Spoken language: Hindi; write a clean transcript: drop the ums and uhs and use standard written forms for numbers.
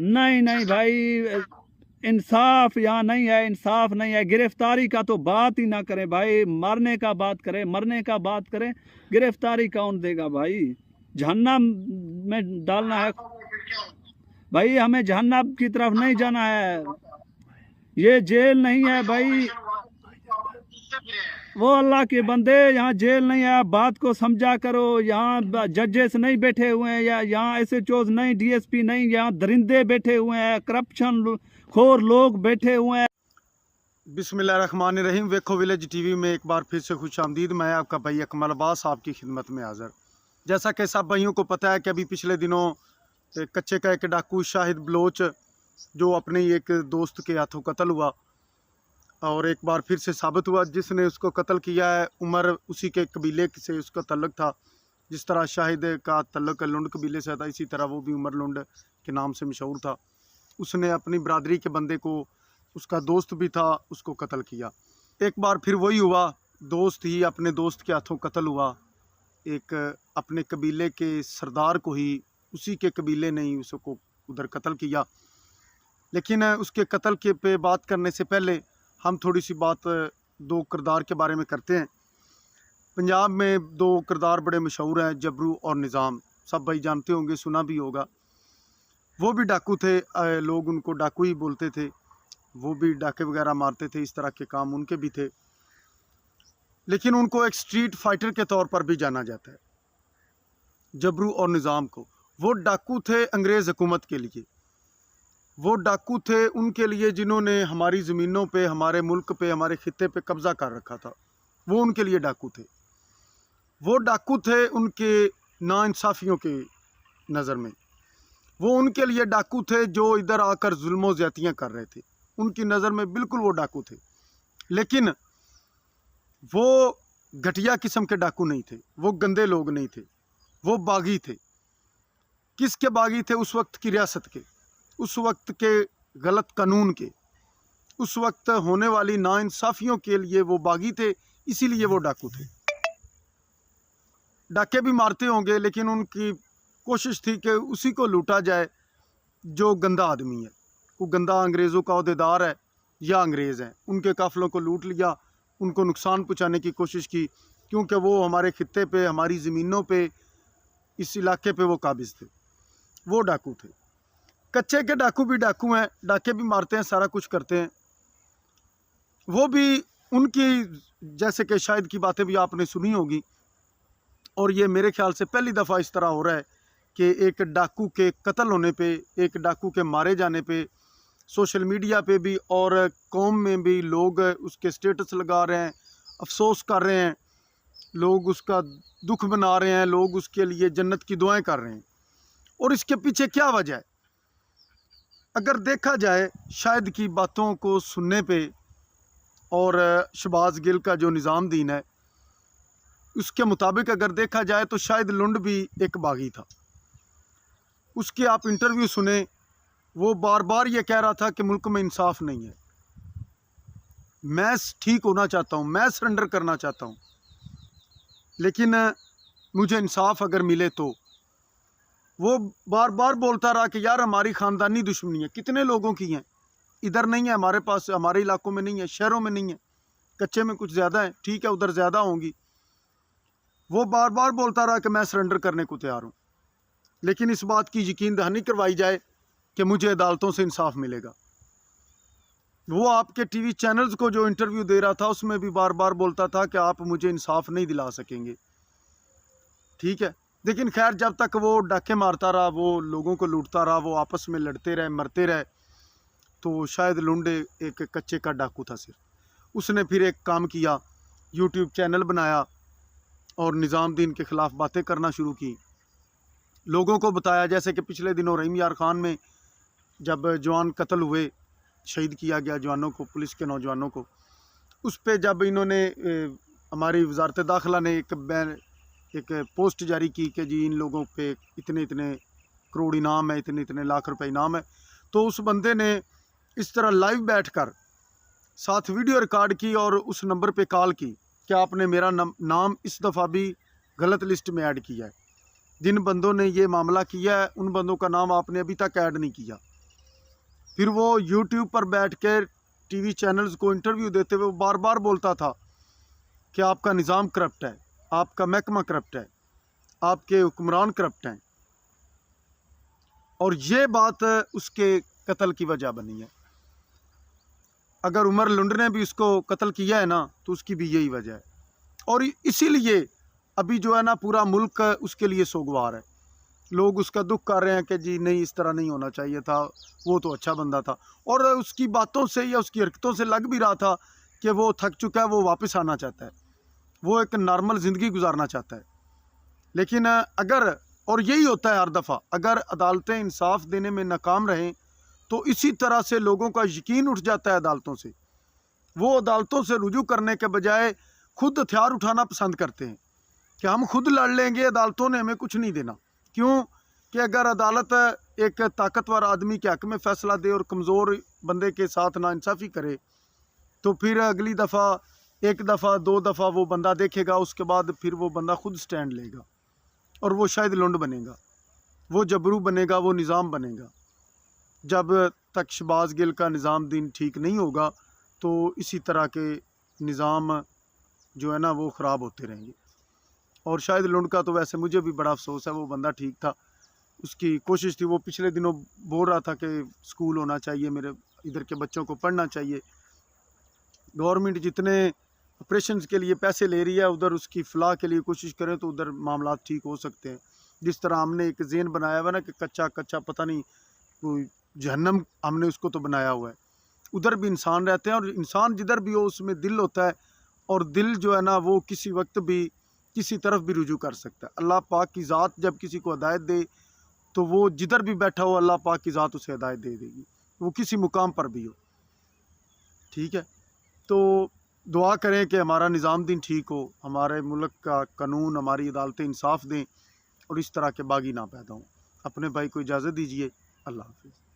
नहीं नहीं भाई, इंसाफ यहाँ नहीं है, इंसाफ नहीं है। गिरफ्तारी का तो बात ही ना करें भाई, मारने का बात करें, मरने का बात करें, गिरफ्तारी कौन देगा भाई? जहन्नम में डालना है भाई, हमें जहन्नम की तरफ नहीं जाना है। ये जेल नहीं है भाई, वो अल्लाह के बंदे, यहाँ जेल नहीं है। बात को समझा करो। यहाँ जजेस नहीं बैठे हुए हैं, या यहाँ एसएचओज नहीं, डीएसपी नहीं, यहाँ दरिंदे बैठे हुए हैं, करप्शन खोर लोग बैठे हुए हैं। बिस्मिल्लाहिर्रहमानिर्रहीम। वेखो विलेज टीवी में एक बार फिर से खुश आमदीद। मैं आपका भाई अकमल अब्बास आपकी खिदमत में हाज़िर। जैसा कि सब भाइयों को पता है कि अभी पिछले दिनों कच्चे का एक डाकू शाहिद बलोच जो अपने एक दोस्त के हाथों कत्ल हुआ, और एक बार फिर से साबित हुआ जिसने उसको कत्ल किया है उमर उसी के कबीले से उसका तल्लुक़ था। जिस तरह शाहिद का तल्लुक़ लुंड कबीले से था, इसी तरह वो भी उमर लुंड के नाम से मशहूर था। उसने अपनी बरादरी के बंदे को, उसका दोस्त भी था, उसको कत्ल किया। एक बार फिर वही हुआ, दोस्त ही अपने दोस्त के हाथों कत्ल हुआ। एक अपने कबीले के सरदार को ही, उसी के कबीले ने ही उसको उधर कत्ल किया। लेकिन उसके कत्ल के पे बात करने से पहले हम थोड़ी सी बात दो किरदार के बारे में करते हैं। पंजाब में दो किरदार बड़े मशहूर हैं, जबरू और निज़ाम। सब भाई जानते होंगे, सुना भी होगा। वो भी डाकू थे, लोग उनको डाकू ही बोलते थे। वो भी डाके वगैरह मारते थे, इस तरह के काम उनके भी थे। लेकिन उनको एक स्ट्रीट फाइटर के तौर पर भी जाना जाता है, जबरू और निज़ाम को। वो डाकू थे अंग्रेज़ हुकूमत के लिए। वो डाकू थे उनके लिए जिन्होंने हमारी ज़मीनों पे, हमारे मुल्क पे, हमारे खित्ते पे कब्ज़ा कर रखा था। वो उनके लिए डाकू थे। वो डाकू थे उनके नाइंसाफ़ियों के नज़र में। वो उनके लिए डाकू थे जो इधर आकर जुल्म ज़्यादतियाँ कर रहे थे। उनकी नज़र में बिल्कुल वो डाकू थे। लेकिन वो घटिया किस्म के डाकू नहीं थे, वो गंदे लोग नहीं थे, वो बागी थे। किसके बागी थे? उस वक्त की रियासत के, उस वक्त के गलत कानून के, उस वक्त होने वाली नाइंसाफ़ियों के लिए वो बागी थे। इसीलिए वो डाकू थे। डाके भी मारते होंगे, लेकिन उनकी कोशिश थी कि उसी को लूटा जाए जो गंदा आदमी है। वो गंदा अंग्रेज़ों का अहदेदार है या अंग्रेज़ हैं, उनके काफ़िलों को लूट लिया, उनको नुकसान पहुंचाने की कोशिश की, क्योंकि वो हमारे खित्ते पे, हमारी ज़मीनों पे, इस इलाके पे वो काबिज़ थे। वो डाकू थे। कच्चे के डाकू भी डाकू हैं, डाके भी मारते हैं, सारा कुछ करते हैं। वो भी उनकी, जैसे कि शायद की बातें भी आपने सुनी होगी, और ये मेरे ख्याल से पहली दफ़ा इस तरह हो रहा है कि एक डाकू के कत्ल होने पे, एक डाकू के मारे जाने पे सोशल मीडिया पे भी और कौम में भी लोग उसके स्टेटस लगा रहे हैं, अफसोस कर रहे हैं, लोग उसका दुख मना रहे हैं, लोग उसके लिए जन्नत की दुआएं कर रहे हैं। और इसके पीछे क्या वजह है? अगर देखा जाए शायद की बातों को सुनने पे, और शहबाज गिल का जो निज़ाम दीन है उसके मुताबिक अगर देखा जाए तो शायद लुंड भी एक बागी था। उसके आप इंटरव्यू सुने, वो बार बार ये कह रहा था कि मुल्क में इंसाफ नहीं है, मैं ठीक होना चाहता हूँ, मैं सरेंडर करना चाहता हूँ, लेकिन मुझे इंसाफ अगर मिले तो। वो बार बार बोलता रहा कि यार हमारी ख़ानदानी दुश्मनी है, कितने लोगों की हैं, इधर नहीं है हमारे पास, हमारे इलाकों में नहीं है, शहरों में नहीं है, कच्चे में कुछ ज़्यादा है, ठीक है उधर ज़्यादा होंगी। वो बार बार बोलता रहा कि मैं सरेंडर करने को तैयार हूँ, लेकिन इस बात की यकीन दहानी करवाई जाए कि मुझे अदालतों से इंसाफ मिलेगा। वो आपके टीवी चैनल्स को जो इंटरव्यू दे रहा था उसमें भी बार बार बोलता था कि आप मुझे इंसाफ नहीं दिला सकेंगे, ठीक है। लेकिन खैर, जब तक वो डाके मारता रहा, वो लोगों को लूटता रहा, वो आपस में लड़ते रहे, मरते रहे, तो शायद लुंडे एक कच्चे का डाकू था सिर्फ। उसने फिर एक काम किया, यूट्यूब चैनल बनाया और निज़ामुद्दीन के ख़िलाफ़ बातें करना शुरू की। लोगों को बताया, जैसे कि पिछले दिनों रहीम यार खान में जब जवान कत्ल हुए, शहीद किया गया जवानों को, पुलिस के नौजवानों को, उस पर जब इन्होंने हमारी वजारत दाखिला ने एक पोस्ट जारी की कि जी इन लोगों पे इतने इतने करोड़ इनाम है, इतने इतने लाख रुपए इनाम है, तो उस बंदे ने इस तरह लाइव बैठकर साथ वीडियो रिकॉर्ड की और उस नंबर पे कॉल की कि आपने मेरा नाम इस दफ़ा भी गलत लिस्ट में ऐड किया है। जिन बंदों ने ये मामला किया है उन बंदों का नाम आपने अभी तक ऐड नहीं किया। फिर वो यूट्यूब पर बैठ कर टीवी चैनल्स को इंटरव्यू देते हुए वो बार बार बोलता था कि आपका निज़ाम करप्ट है, आपका महकमा करप्ट है, आपके हुक्मरान करप्ट हैं। और ये बात उसके कत्ल की वजह बनी है। अगर उमर लुंड ने भी उसको कत्ल किया है ना, तो उसकी भी यही वजह है। और इसीलिए अभी जो है ना पूरा मुल्क उसके लिए सोगवार है। लोग उसका दुख कर रहे हैं कि जी नहीं, इस तरह नहीं होना चाहिए था, वो तो अच्छा बंदा था। और उसकी बातों से या उसकी हरकतों से लग भी रहा था कि वो थक चुका है, वो वापस आना चाहता है, वो एक नॉर्मल ज़िंदगी गुजारना चाहता है। लेकिन अगर, और यही होता है हर दफ़ा, अगर अदालतें इंसाफ देने में नाकाम रहें तो इसी तरह से लोगों का यकीन उठ जाता है अदालतों से। वो अदालतों से रुजू करने के बजाय खुद हथियार उठाना पसंद करते हैं कि हम खुद लड़ लेंगे, अदालतों ने हमें कुछ नहीं देना। क्यों कि अगर अदालत एक ताकतवर आदमी के हक़ में फ़ैसला दे और कमज़ोर बंदे के साथ नाइंसाफ़ी करे, तो फिर अगली दफ़ा, एक दफ़ा दो दफ़ा वो बंदा देखेगा, उसके बाद फिर वो बंदा खुद स्टैंड लेगा और वो शायद लुंड बनेगा, वो जबरू बनेगा, वो निज़ाम बनेगा। जब तक शहबाज गिल का निज़ाम दिन ठीक नहीं होगा तो इसी तरह के निज़ाम जो है ना वो ख़राब होते रहेंगे। और शायद लुंड का तो वैसे मुझे भी बड़ा अफसोस है, वो बंदा ठीक था, उसकी कोशिश थी। वो पिछले दिनों बोल रहा था कि स्कूल होना चाहिए, मेरे इधर के बच्चों को पढ़ना चाहिए। गवर्नमेंट जितने ऑपरेशन के लिए पैसे ले रही है, उधर उसकी फलाह के लिए कोशिश करें तो उधर मामला ठीक हो सकते हैं। जिस तरह हमने एक ज़हन बनाया हुआ ना कि कच्चा कच्चा पता नहीं कोई जहन्नम, हमने उसको तो बनाया हुआ है। उधर भी इंसान रहते हैं और इंसान जिधर भी हो उसमें दिल होता है, और दिल जो है ना वो किसी वक्त भी किसी तरफ भी रुजू कर सकता है। अल्लाह पाक की ज़ात जब किसी को हिदायत दे तो वो जिधर भी बैठा हो अल्लाह पाक की ज़ात उसे हिदायत दे देगी, वो किसी मुकाम पर भी हो। ठीक है, तो दुआ करें कि हमारा निज़ाम दिन ठीक हो, हमारे मुल्क का कानून, हमारी अदालतें इंसाफ दें और इस तरह के बागी ना पैदा हों। अपने भाई को इजाज़त दीजिए। अल्लाह हाफ़िज़।